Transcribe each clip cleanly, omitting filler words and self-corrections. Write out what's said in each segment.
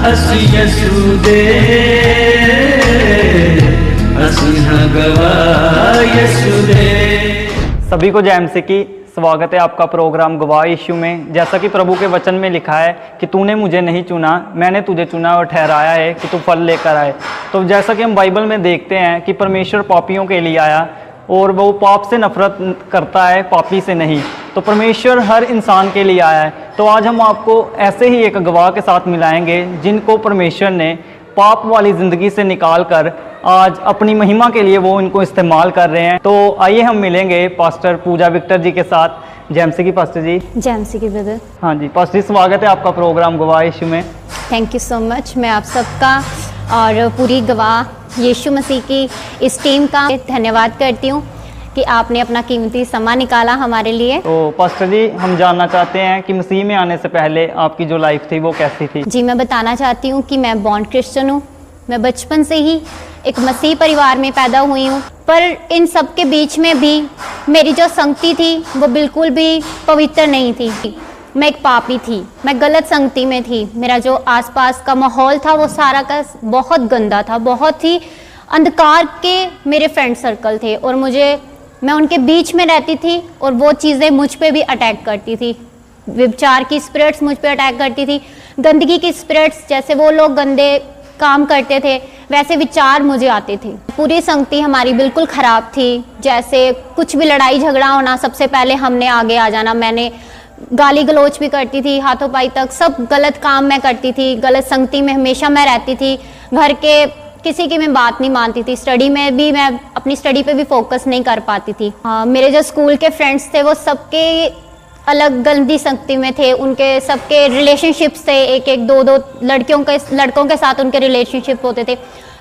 असि यसुदे सभी को जय मसीह की। स्वागत है आपका प्रोग्राम गवाह यीशु में। जैसा कि प्रभु के वचन में लिखा है कि तूने मुझे नहीं चुना, मैंने तुझे चुना और ठहराया है कि तू फल लेकर आए। तो जैसा कि हम बाइबल में देखते हैं कि परमेश्वर पापियों के लिए आया और वो पाप से नफरत करता है, पापी से नहीं। तो परमेश्वर हर इंसान के लिए आया है। तो आज हम आपको ऐसे ही एक गवाह के साथ मिलाएंगे जिनको परमेश्वर ने पाप वाली ज़िंदगी से निकाल कर आज अपनी महिमा के लिए वो इनको इस्तेमाल कर रहे हैं। तो आइए हम मिलेंगे पास्टर पूजा विक्टर जी के साथ। जय मसीह की पास्टर जी। जय मसीह की ब्रदर। हाँ जी पास्टर जी, स्वागत है आपका प्रोग्राम गवाह यीशु में। Thank you so much. मैं आप सबका और पूरी गवाह यीशु मसीह की इस टीम का धन्यवाद करती हूँ कि आपने अपना कीमती समय निकाला हमारे लिए। तो पास्टर जी, हम जानना चाहते हैं कि मसीह में आने से पहले आपकी जो लाइफ थी वो कैसी थी? जी, मैं बताना चाहती हूँ कि मैं बॉर्न क्रिश्चियन हूँ। मैं बचपन से ही एक मसीह परिवार में पैदा हुई हूँ, पर इन सब के बीच में भी मेरी जो संगति थी वो बिल्कुल भी पवित्र नहीं थी। मैं एक पापी थी, मैं गलत संगति में थी। मेरा जो आसपास का माहौल था वो सारा का बहुत गंदा था, बहुत ही अंधकार के मेरे फ्रेंड सर्कल थे और मैं उनके बीच में रहती थी और वो चीज़ें मुझ पे भी अटैक करती थी। व्यभिचार की स्पिरिट्स मुझ पे अटैक करती थी, गंदगी की स्पिरिट्स, जैसे वो लोग गंदे काम करते थे वैसे विचार मुझे आते थे। पूरी संगति हमारी बिल्कुल ख़राब थी। जैसे कुछ भी लड़ाई झगड़ा होना, सबसे पहले हमने आगे आ जाना। मैंने गाली गलोच भी करती थी, हाथों पाई तक सब गलत काम मैं करती थी। गलत संगति में हमेशा मैं रहती थी। घर के किसी की मैं बात नहीं मानती थी। स्टडी में भी मैं अपनी स्टडी पे भी फोकस नहीं कर पाती थी। मेरे जो स्कूल के फ्रेंड्स थे वो सबके अलग गंदी संगति में थे। उनके सबके रिलेशनशिप्स थे, एक एक दो दो लड़कों के साथ उनके रिलेशनशिप होते थे।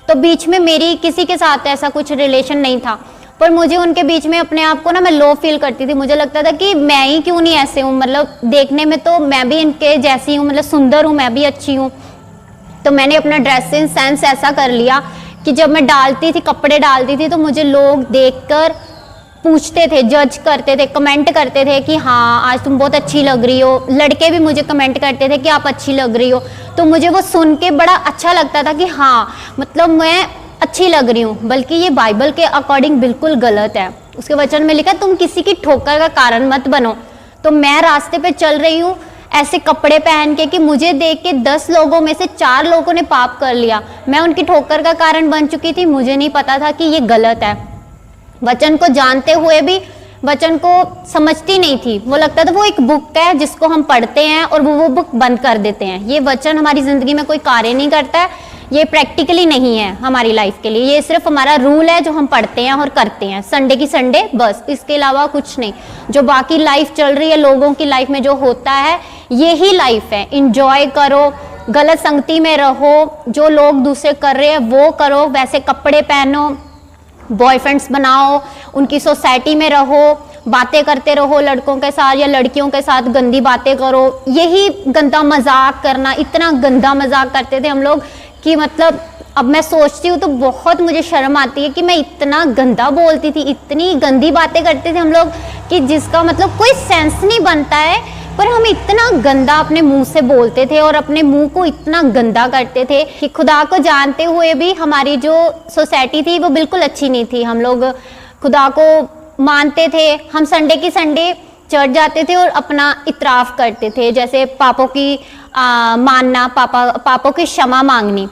तो बीच में मेरी किसी के साथ ऐसा कुछ रिलेशन नहीं था, पर मुझे उनके बीच में अपने आप को ना मैं लो फील करती थी। मुझे लगता था कि मैं ही क्यों नहीं ऐसे हूँ, मतलब देखने में तो मैं भी इनके जैसी हूँ, मतलब सुंदर हूँ, मैं भी अच्छी हूँ। तो मैंने अपना ड्रेसिंग सेंस ऐसा कर लिया कि जब मैं कपड़े डालती थी तो मुझे लोग देखकर पूछते थे, जज करते थे, कमेंट करते थे कि हाँ आज तुम बहुत अच्छी लग रही हो। लड़के भी मुझे कमेंट करते थे कि आप अच्छी लग रही हो। तो मुझे वो सुन के बड़ा अच्छा लगता था कि हाँ मतलब मैं अच्छी लग रही हूँ। बल्कि ये बाइबल के अकॉर्डिंग बिल्कुल गलत है। उसके वचन में लिखा तुम किसी की ठोकर का कारण मत बनो। तो मैं रास्ते पे चल रही हूँ ऐसे कपड़े पहन के कि मुझे देख के 10 लोगों में से 4 लोगों ने पाप कर लिया। मैं उनकी ठोकर का कारण बन चुकी थी। मुझे नहीं पता था कि ये गलत है। वचन को जानते हुए भी वचन को समझती नहीं थी। वो लगता था वो एक बुक है जिसको हम पढ़ते हैं और वो बुक बंद कर देते हैं। ये वचन हमारी ज़िंदगी में कोई कार्य नहीं करता है। ये प्रैक्टिकली नहीं है हमारी लाइफ के लिए। ये सिर्फ हमारा रूल है जो हम पढ़ते हैं और करते हैं संडे की संडे, बस। इसके अलावा कुछ नहीं। जो बाकी लाइफ चल रही है लोगों की लाइफ में जो होता है ये ही लाइफ है। इंजॉय करो, गलत संगति में रहो, जो लोग दूसरे कर रहे हैं वो करो, वैसे कपड़े पहनो, बॉयफ्रेंड्स बनाओ, उनकी सोसाइटी में रहो, बातें करते रहो लड़कों के साथ या लड़कियों के साथ गंदी बातें करो। यही गंदा मजाक करना, इतना गंदा मजाक करते थे हम लोग कि मतलब अब मैं सोचती हूँ तो बहुत मुझे शर्म आती है कि मैं इतना गंदा बोलती थी, इतनी गंदी बातें करते थे हम लोग कि जिसका मतलब कोई सेंस नहीं बनता है, पर हम इतना गंदा अपने मुंह से बोलते थे और अपने मुंह को इतना गंदा करते थे कि खुदा को जानते हुए भी हमारी जो सोसाइटी थी वो बिल्कुल अच्छी नहीं थी। हम लोग खुदा को मानते थे, हम संडे की संडे चर्च जाते थे और अपना इतराफ़ करते थे, जैसे पापों की मानना, पापों की क्षमा मांगनी।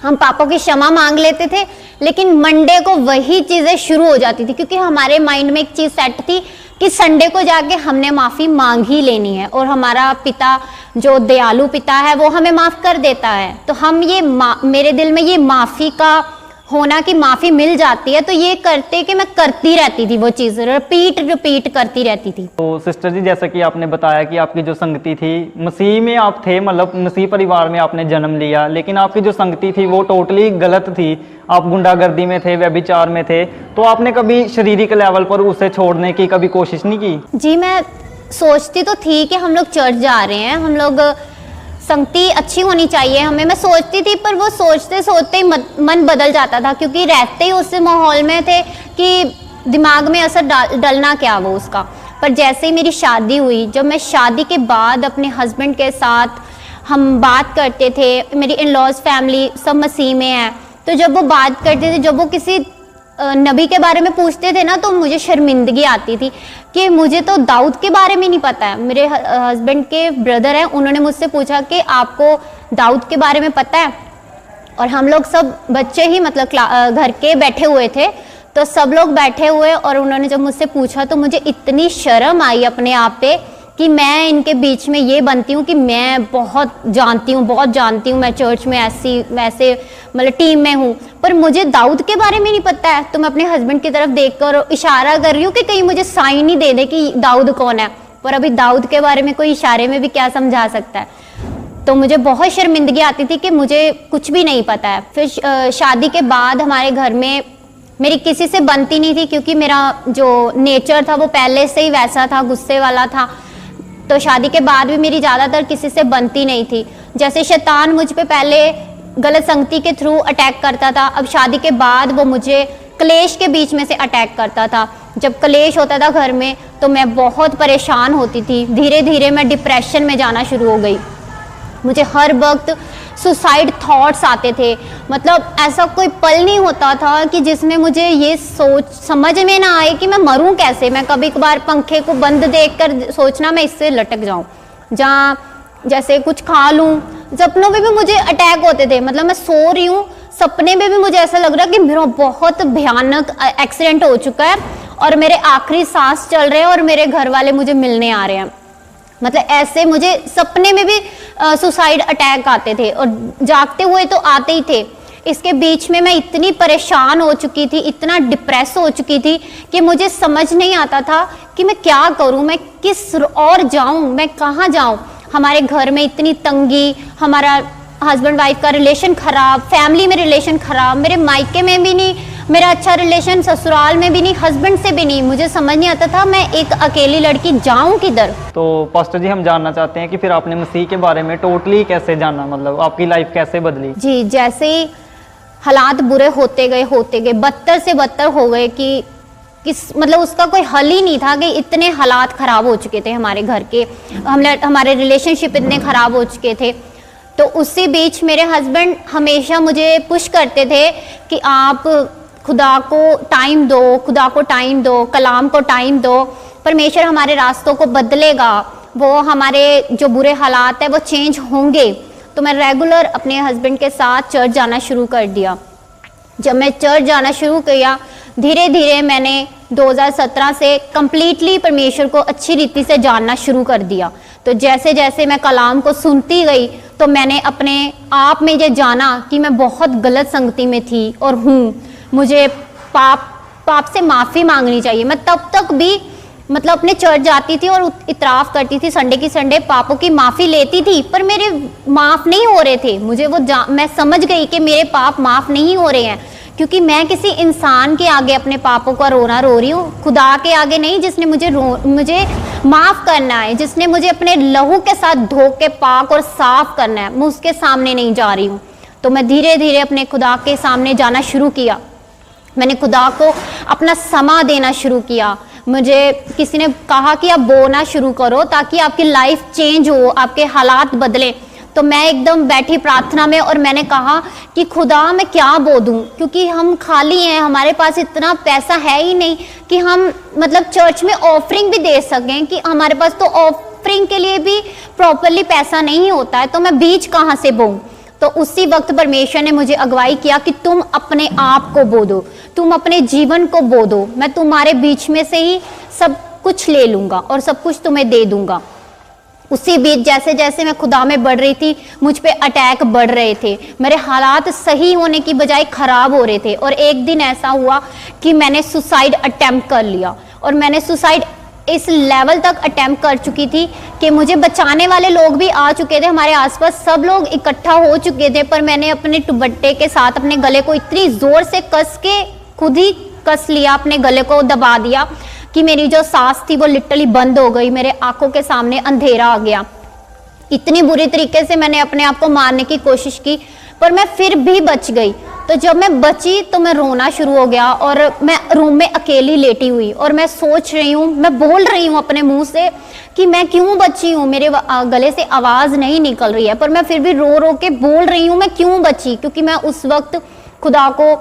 हम पापों की क्षमा मांग लेते थे, लेकिन मंडे को वही चीज़ें शुरू हो जाती थी क्योंकि हमारे माइंड में एक चीज़ सेट थी कि संडे को जाके हमने माफ़ी मांग ही लेनी है और हमारा पिता जो दयालु पिता है वो हमें माफ़ कर देता है। तो हम मेरे दिल में ये माफ़ी का होना कि माफ़ी मिल जाती है, तो ये करते कि मैं करती रहती थी वो चीज़, रिपीट करती रहती थी। तो सिस्टर जी, जैसा कि आपने बताया कि आपकी जो संगति थी मसीह में आप थे, मतलब मसीह परिवार में आपने जन्म लिया, लेकिन आपकी जो संगति थी वो टोटली गलत थी। आप गुंडागर्दी में थे, व्यभिचार में थे। तो आपने कभी शारीरिक लेवल पर उसे छोड़ने की कभी कोशिश नहीं की? जी, मैं सोचती तो थी कि हम लोग चर्च जा रहे हैं, हम लोग संगति अच्छी होनी चाहिए हमें, मैं सोचती थी, पर वो सोचते सोचते ही मन बदल जाता था क्योंकि रहते ही उस माहौल में थे कि दिमाग में असर डलना क्या वो उसका। पर जैसे ही मेरी शादी हुई, जब मैं शादी के बाद अपने हस्बैंड के साथ हम बात करते थे, मेरी इन लॉज फैमिली सब मसीह में है, तो जब वो बात करते थे, जब वो किसी नबी के बारे में पूछते थे ना, तो मुझे शर्मिंदगी आती थी कि मुझे तो दाऊद के बारे में नहीं पता है। मेरे हस्बैंड के ब्रदर हैं, उन्होंने मुझसे पूछा कि आपको दाऊद के बारे में पता है, और हम लोग सब बच्चे ही मतलब घर के बैठे हुए थे, तो सब लोग बैठे हुए, और उन्होंने जब मुझसे पूछा तो मुझे इतनी शर्म आई अपने आप पे कि मैं इनके बीच में ये बनती हूँ कि मैं बहुत जानती हूँ, मैं चर्च में ऐसे मतलब टीम में हूँ, पर मुझे दाऊद के बारे में नहीं पता है। तो मैं अपने हस्बैंड की तरफ देखकर इशारा कर रही हूँ कि कहीं मुझे साइन ही दे दे कि दाऊद कौन है, पर अभी दाऊद के बारे में कोई इशारे में भी क्या समझा सकता है। तो मुझे बहुत शर्मिंदगी आती थी कि मुझे कुछ भी नहीं पता है। फिर शादी के बाद हमारे घर में मेरी किसी से बनती नहीं थी, क्योंकि मेरा जो नेचर था वो पहले से ही वैसा था, गुस्से वाला था। तो शादी के बाद भी मेरी ज़्यादातर किसी से बनती नहीं थी। जैसे शैतान मुझ पे पहले गलत संगति के थ्रू अटैक करता था, अब शादी के बाद वो मुझे क्लेश के बीच में से अटैक करता था। जब क्लेश होता था घर में तो मैं बहुत परेशान होती थी, धीरे धीरे मैं डिप्रेशन में जाना शुरू हो गई। मुझे हर वक्त सुसाइड थॉट्स आते थे, मतलब ऐसा कोई पल नहीं होता था कि जिसमें मुझे ये सोच समझ में ना आए कि मैं मरूं कैसे। मैं कभी कभार पंखे को बंद देखकर सोचना मैं इससे लटक जाऊं, जहाँ जैसे कुछ खा लूं। सपनों में भी मुझे अटैक होते थे, मतलब मैं सो रही हूँ, सपने में भी मुझे ऐसा लग रहा कि मेरा बहुत भयानक एक्सीडेंट हो चुका है और मेरे आखिरी सांस चल रहे हैं और मेरे घर वाले मुझे मिलने आ रहे हैं। मतलब ऐसे मुझे सपने में भी सुसाइड अटैक आते थे, और जागते हुए तो आते ही थे। इसके बीच में मैं इतनी परेशान हो चुकी थी, इतना डिप्रेस हो चुकी थी कि मुझे समझ नहीं आता था कि मैं क्या करूं, मैं किस और जाऊं, मैं कहाँ जाऊं। हमारे घर में इतनी तंगी, हमारा हस्बैंड वाइफ का रिलेशन खराब, फैमिली में रिलेशन खराब, मेरे मायके में भी नहीं मेरा अच्छा रिलेशन, ससुराल में भी नहीं, हस्बैंड से भी नहीं। मुझे समझ नहीं आता था मैं एक अकेली लड़की जाऊं किधर। तो पास्टर जी, हम जानना चाहते हैं कि फिर आपने मसीह के बारे में टोटली कैसे जाना, मतलब आपकी लाइफ कैसे बदली? जी, जैसे ही हालात बुरे होते गए बदतर से बदतर हो गए कि मतलब उसका कोई हल ही नहीं था कि इतने हालात खराब हो चुके थे हमारे घर के, हमारे रिलेशनशिप इतने खराब हो चुके थे। तो उसी बीच मेरे हस्बैंड हमेशा मुझे पुश करते थे कि आप खुदा को टाइम दो, कलाम को टाइम दो, परमेश्वर हमारे रास्तों को बदलेगा, वो हमारे जो बुरे हालात है वो चेंज होंगे। तो मैं रेगुलर अपने हस्बैंड के साथ चर्च जाना शुरू कर दिया। जब मैं चर्च जाना शुरू किया, धीरे धीरे मैंने 2017 से कम्प्लीटली परमेश्वर को अच्छी रीति से जानना शुरू कर दिया। तो जैसे जैसे मैं कलाम को सुनती गई तो मैंने अपने आप में ये जाना कि मैं बहुत गलत संगति में थी और हूँ। मुझे पाप से माफ़ी मांगनी चाहिए। मैं तब तक भी मतलब अपने चर्च जाती थी और इतराफ़ करती थी, संडे की संडे पापों की माफ़ी लेती थी, पर मेरे माफ़ नहीं हो रहे थे। मुझे मैं समझ गई कि मेरे पाप माफ़ नहीं हो रहे हैं, क्योंकि मैं किसी इंसान के आगे अपने पापों का रोना रो रही हूँ, खुदा के आगे नहीं, जिसने मुझे माफ़ करना है, जिसने मुझे अपने लहू के साथ धो के पाक और साफ करना है। मैं उसके सामने नहीं जा रही हूँ। तो मैं धीरे धीरे अपने खुदा के सामने जाना शुरू किया। मैंने खुदा को अपना समय देना शुरू किया। मुझे किसी ने कहा कि आप बोना शुरू करो ताकि आपकी लाइफ चेंज हो, आपके हालात बदलें। तो मैं एकदम बैठी प्रार्थना में और मैंने कहा कि खुदा मैं क्या बो दूं, क्योंकि हम खाली हैं, हमारे पास इतना पैसा है ही नहीं कि हम मतलब चर्च में ऑफरिंग भी दे सकें, कि हमारे पास तो ऑफरिंग के लिए भी प्रॉपरली पैसा नहीं होता है, तो मैं बीज कहाँ से बोऊं। तो उसी वक्त परमेश्वर ने मुझे अगुवाई किया कि तुम अपने आप को बो दो, तुम अपने जीवन को बो दो, मैं तुम्हारे बीच में से ही सब कुछ ले लूंगा और सब कुछ तुम्हें दे दूंगा। उसी बीच जैसे जैसे मैं खुदा में बढ़ रही थी, मुझ पे अटैक बढ़ रहे थे, मेरे हालात सही होने की बजाय खराब हो रहे थे। और एक दिन ऐसा हुआ कि मैंने सुसाइड अटेम्प्ट कर लिया, और मैंने सुसाइड इस लेवल तक अटेम्प्ट कर चुकी थी कि मुझे बचाने वाले लोग भी आ चुके थे, हमारे आसपास सब लोग इकट्ठा हो चुके थे, पर मैंने अपने दुपट्टे के साथ अपने गले को इतनी जोर से कस के खुद ही कस लिया, अपने गले को दबा दिया कि मेरी जो सांस थी वो लिटरली बंद हो गई। मेरे आंखों के सामने अंधेरा आ गया। इतनी बुरी तरीके से मैंने अपने आप को मारने की कोशिश की, पर मैं फिर भी बच गई। तो जब मैं बची तो मैं रोना शुरू हो गया और मैं रूम में अकेली लेटी हुई और मैं सोच रही हूँ, मैं बोल रही हूँ अपने मुंह से कि मैं क्यों बची हूँ, मेरे गले से आवाज़ नहीं निकल रही है, पर मैं फिर भी रो रो के बोल रही हूँ मैं क्यों बची, क्योंकि मैं उस वक्त खुदा को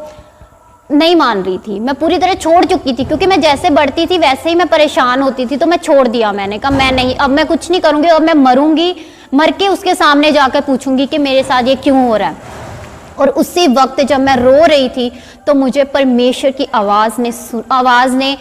नहीं मान रही थी, मैं पूरी तरह छोड़ चुकी थी, क्योंकि मैं जैसे बढ़ती थी वैसे ही मैं परेशान होती थी, तो मैं छोड़ दिया। मैंने कहा मैं नहीं, अब मैं कुछ नहीं करूँगी, अब मैं मरूंगी, मर के उसके सामने जाकर पूछूंगी कि मेरे साथ ये क्यों हो रहा है। और उसी वक्त जब मैं रो रही थी तो मुझे परमेश्वर की आवाज़ ने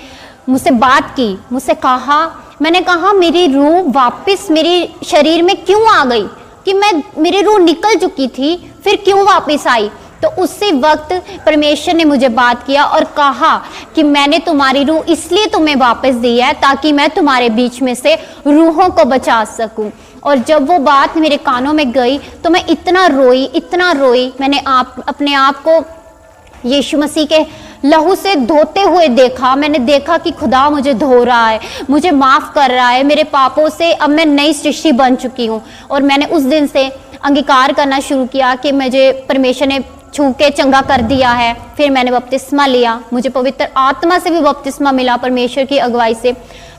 मुझसे बात की, मुझसे कहा, मैंने कहा मेरी रूह वापस मेरे शरीर में क्यों आ गई, कि मेरी रूह निकल चुकी थी फिर क्यों वापस आई। तो उसी वक्त परमेश्वर ने मुझे बात किया और कहा कि मैंने तुम्हारी रूह इसलिए तुम्हें वापस दी है ताकि मैं तुम्हारे बीच में से रूहों को बचा सकूं। और जब वो बात मेरे कानों में गई तो मैं इतना रोई, मैंने अपने आप को यीशु मसीह के लहू से धोते हुए देखा। मैंने देखा कि खुदा मुझे धो रहा है, मुझे माफ़ कर रहा है, मेरे पापों से अब मैं नई सृष्टि बन चुकी हूँ। और मैंने उस दिन से अंगीकार करना शुरू किया कि मुझे परमेश्वर ने छू के चंगा कर दिया है। फिर मैंने बपतिस्मा लिया, मुझे पवित्र आत्मा से भी बपतिस्मा मिला परमेश्वर की अगुवाई से।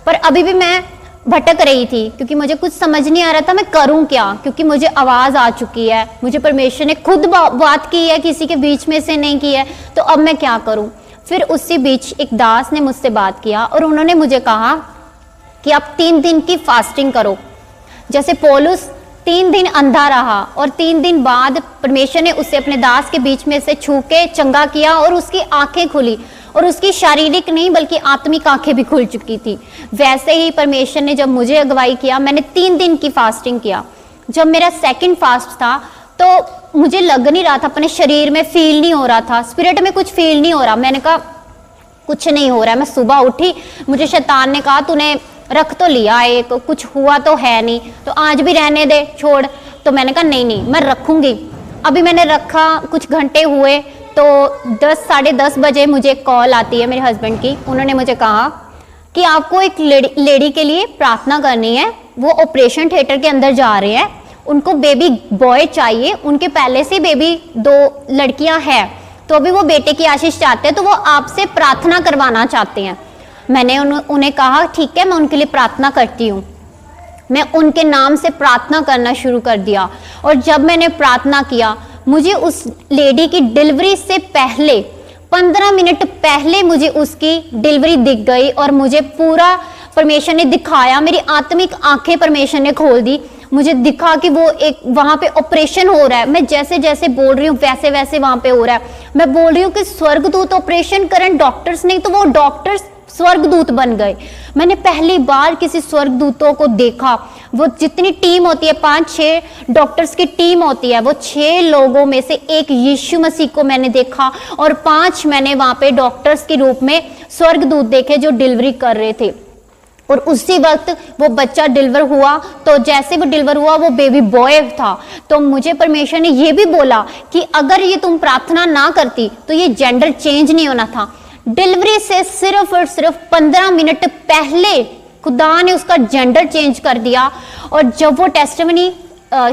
पर अभी भी मैं भटक रही थी क्योंकि मुझे कुछ समझ नहीं आ रहा था मैं करूं क्या, क्योंकि मुझे आवाज़ आ चुकी है, मुझे परमेश्वर ने खुद बात की है, किसी के बीच में से नहीं की है, तो अब मैं क्या करूं। फिर उसी बीच एक दास ने मुझसे बात किया और उन्होंने मुझे कहा कि आप 3 दिन की फास्टिंग करो। जैसे पौलुस 3 दिन अंधा रहा और 3 दिन बाद परमेश्वर ने उसे अपने दास के बीच में से छू के चंगा किया और उसकी आंखें खुली, और उसकी शारीरिक नहीं बल्कि आत्मिक आंखें भी खुल चुकी थी। वैसे ही परमेश्वर ने जब मुझे अगुवाई किया, मैंने 3 दिन की फास्टिंग किया। जब मेरा सेकंड फास्ट था तो मुझे लग नहीं रहा था, अपने शरीर में फील नहीं हो रहा था, स्पिरिट में कुछ फील नहीं हो रहा। मैंने कहा कुछ नहीं हो रहा है। मैं सुबह उठी, मुझे शैतान ने कहा तूने रख तो लिया एक, कुछ हुआ तो है नहीं, तो आज भी रहने दे, छोड़। तो मैंने कहा नहीं मैं रखूंगी। अभी मैंने रखा, कुछ घंटे हुए तो 10 साढ़े 10 बजे मुझे कॉल आती है मेरे हस्बैंड की। उन्होंने मुझे कहा कि आपको एक लेडी के लिए प्रार्थना करनी है, वो ऑपरेशन थिएटर के अंदर जा रहे हैं, उनको बेबी बॉय चाहिए, उनके पहले से बेबी 2 लड़कियां हैं, तो अभी वो बेटे की आशीष चाहते हैं, तो वो आपसे प्रार्थना करवाना चाहते हैं। मैंने उन्हें कहा ठीक है, मैं उनके लिए प्रार्थना करती हूँ। मैं उनके नाम से प्रार्थना करना शुरू कर दिया, और जब मैंने प्रार्थना किया, मुझे उस लेडी की डिलीवरी से पहले 15 मिनट पहले मुझे उसकी डिलीवरी दिख गई, और मुझे पूरा परमेश्वर ने दिखाया, मेरी आत्मिक आंखें परमेश्वर ने खोल दी। मुझे दिखा कि वो एक वहां पे ऑपरेशन हो रहा है। मैं जैसे जैसे बोल रही हूँ वैसे वैसे वहां पे हो रहा है। मैं बोल रही हूँ कि स्वर्गदूत ऑपरेशन करें, डॉक्टर्स नहीं, तो वो डॉक्टर्स स्वर्गदूत बन गए। मैंने पहली बार किसी स्वर्गदूतों को देखा। वो जितनी टीम होती है, 5-6 डॉक्टर्स की टीम होती है, वो 6 लोगों में से एक यीशु मसीह को मैंने देखा, और 5 मैंने वहां पे डॉक्टर्स के रूप में स्वर्गदूत देखे जो डिलीवरी कर रहे थे। और उसी वक्त वो बच्चा डिलीवर हुआ, तो जैसे वो डिलीवर हुआ वो बेबी बॉय था। तो मुझे परमेश्वर ने ये भी बोला कि अगर ये तुम प्रार्थना ना करती तो ये जेंडर चेंज नहीं होना था। डिलीवरी से सिर्फ और सिर्फ 15 मिनट पहले खुदा ने उसका जेंडर चेंज कर दिया। और जब वो टेस्टिमनी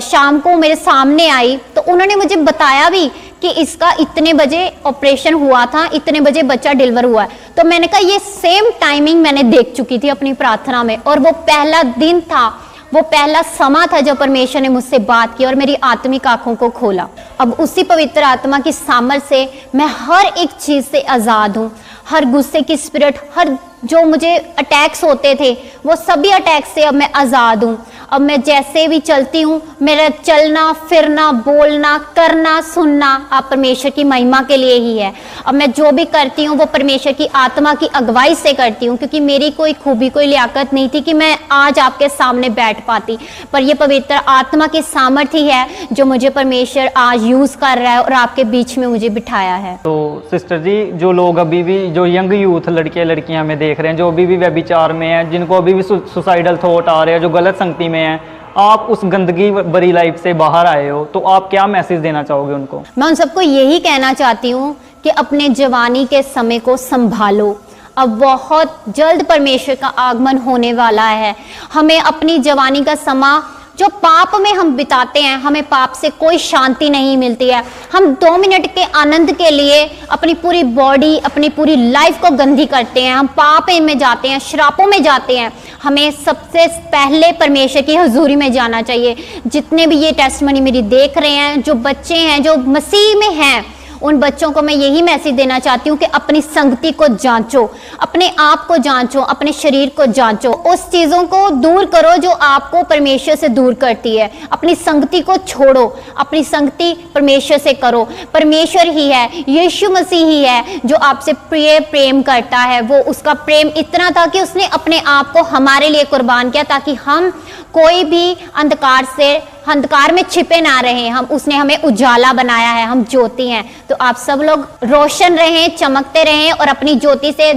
शाम को मेरे सामने आई तो उन्होंने मुझे बताया भी कि इसका इतने बजे ऑपरेशन हुआ था, इतने बजे बच्चा डिलीवर हुआ है। तो मैंने कहा ये सेम टाइमिंग मैंने देख चुकी थी अपनी प्रार्थना में, और वो पहला दिन था, वो पहला समा था जब परमेश्वर ने मुझसे बात की और मेरी आत्मिक आंखों को खोला। अब उसी पवित्र आत्मा की सामर्थ से मैं हर एक चीज से आजाद हूँ। हर गुस्से की स्पिरिट, हर जो मुझे अटैक्स होते थे, वो सभी अटैक्स से अब मैं आजाद हूँ। अब मैं जैसे भी चलती हूँ, मेरा चलना फिरना बोलना करना सुनना आप परमेश्वर की महिमा के लिए ही है। अब मैं जो भी करती हूँ वो परमेश्वर की आत्मा की अगुवाई से करती हूँ, क्योंकि मेरी कोई खूबी कोई लियाकत नहीं थी कि मैं आज आपके सामने बैठ पाती, पर ये पवित्र आत्मा की सामर्थ्य ही है जो मुझे परमेश्वर आज यूज कर रहा है और आपके बीच में मुझे बिठाया है। तो सिस्टर जी, जो लोग अभी भी, जो यंग यूथ लड़के लड़कियां हमें देख रहे हैं, जो अभी भी व्यभिचार में हैं, जिनको अभी भी सुसाइडल थॉट आ रहे हैं, जो गलत संगति में हैं, आप उस गंदगी भरी लाइफ से बाहर आए हो, तो आप क्या मैसेज देना चाहोगे उनको? मैं उन सबको यही कहना चाहती हूँ कि अपने जवानी के समय को संभालो। अब बहुत जल्द परमेश्वर का आगमन होने वाला है। हमें अपनी जवानी का समा जो पाप में हम बिताते हैं, हमें पाप से कोई शांति नहीं मिलती है। हम 2 मिनट के आनंद के लिए अपनी पूरी बॉडी, अपनी पूरी लाइफ को गंदी करते हैं। हम पाप में जाते हैं, श्रापों में जाते हैं। हमें सबसे पहले परमेश्वर की हुजूरी में जाना चाहिए। जितने भी ये टेस्टमनी मेरी देख रहे हैं, जो बच्चे हैं जो मसीह में हैं, उन बच्चों को मैं यही मैसेज देना चाहती हूँ कि अपनी संगति को जांचो, अपने आप को जांचो, अपने शरीर को जांचो, उस चीज़ों को दूर करो जो आपको परमेश्वर से दूर करती है। अपनी संगति को छोड़ो, अपनी संगति परमेश्वर से करो। परमेश्वर ही है, यीशु मसीह ही है जो आपसे प्रेम करता है। वो उसका प्रेम इतना था कि उसने अपने आप को हमारे लिए कुर्बान किया, ताकि हम कोई भी अंधकार में छिपे ना रहे। उसने हमें उजाला बनाया है, हम ज्योति हैं। तो आप सब लोग रोशन रहें, चमकते रहें और अपनी ज्योति से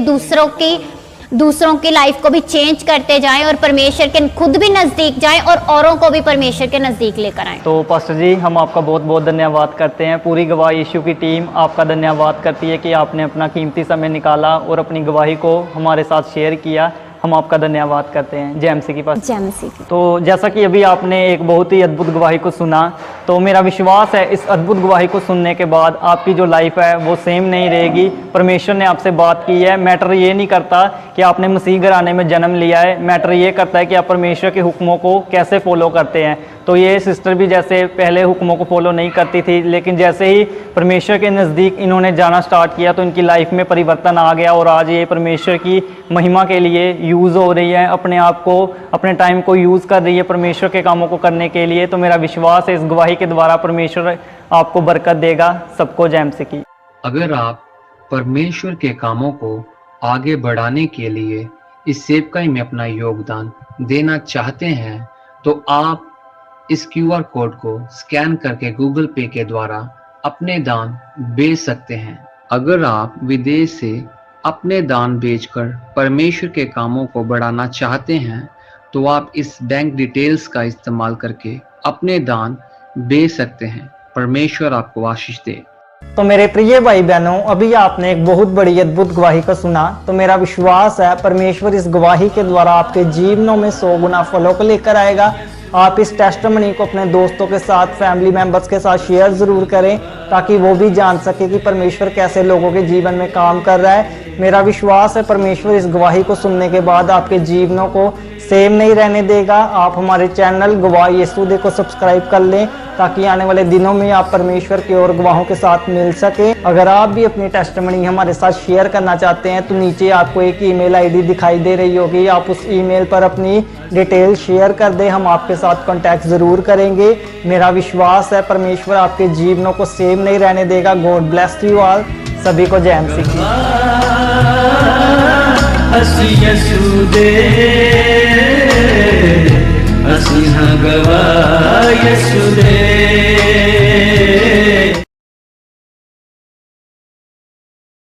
दूसरों की लाइफ को भी चेंज करते जाएं और परमेश्वर के खुद भी नजदीक जाएं और औरों को भी परमेश्वर के नजदीक लेकर आएं। तो पास्टर जी, हम आपका बहुत बहुत धन्यवाद करते हैं। पूरी गवाह यीशु की टीम आपका धन्यवाद करती है कि आपने अपना कीमती समय निकाला और अपनी गवाही को हमारे साथ शेयर किया। हम आपका धन्यवाद करते हैं। जय मसीह की पास। जय मसीह की। तो जैसा कि अभी आपने एक बहुत ही अद्भुत गवाही को सुना, तो मेरा विश्वास है इस अद्भुत गवाही को सुनने के बाद आपकी जो लाइफ है वो सेम नहीं रहेगी। परमेश्वर ने आपसे बात की है। मैटर ये नहीं करता कि आपने मसीह घराने में जन्म लिया है, मैटर ये करता है कि आप परमेश्वर के हुक्मों को कैसे फॉलो करते हैं। तो ये सिस्टर भी जैसे पहले हुक्मों को फॉलो नहीं करती थी, लेकिन जैसे ही परमेश्वर के नज़दीक इन्होंने जाना स्टार्ट किया तो इनकी लाइफ में परिवर्तन आ गया और आज ये परमेश्वर की महिमा के लिए यूज़ हो रही है, अपने आप को, अपने टाइम को यूज़ कर रही है परमेश्वर के कामों को करने के लिए। तो मेरा विश्वास है इस गवाही के द्वारा परमेश्वर आपको बरकत देगा। सबको जय मसीह की। अगर आप परमेश्वर के कामों को आगे बढ़ाने के लिए इस सेवकाई में अपना योगदान देना चाहते हैं तो आप इस QR कोड को स्कैन करके गूगल पे के द्वारा अपने दान भेज सकते हैं। अगर आप विदेश से अपने दान भेजकर परमेश्वर के कामों को बढ़ाना चाहते हैं तो आप इस बैंक डिटेल्स का इस्तेमाल करके अपने दान भेज सकते हैं। परमेश्वर आपको आशीष दे। तो मेरे प्रिय भाई बहनों, अभी आपने एक बहुत बड़ी अद्भुत गवाही को सुना। तो मेरा विश्वास है परमेश्वर इस गवाही के द्वारा आपके जीवनों में 100 गुना फलों को लेकर आएगा। आप इस टेस्टिमनी को अपने दोस्तों के साथ, फैमिली मेंबर्स के साथ शेयर ज़रूर करें ताकि वो भी जान सके कि परमेश्वर कैसे लोगों के जीवन में काम कर रहा है। मेरा विश्वास है परमेश्वर इस गवाही को सुनने के बाद आपके जीवनों को सेम नहीं रहने देगा। आप हमारे चैनल गवाह यीशु दे को सब्सक्राइब कर लें ताकि आने वाले दिनों में आप परमेश्वर के और गवाहों के साथ मिल सके। अगर आप भी अपनी टेस्टिमनी हमारे साथ शेयर करना चाहते हैं तो नीचे आपको एक ईमेल आईडी दिखाई दे रही होगी, आप उस ईमेल पर अपनी डिटेल शेयर कर दें, हम आपके साथ कांटेक्ट ज़रूर करेंगे। मेरा विश्वास है परमेश्वर आपके जीवनों को सेम नहीं रहने देगा। God bless you all. सभी को जय मसीह। असि हाँ गवाह यीशु दे।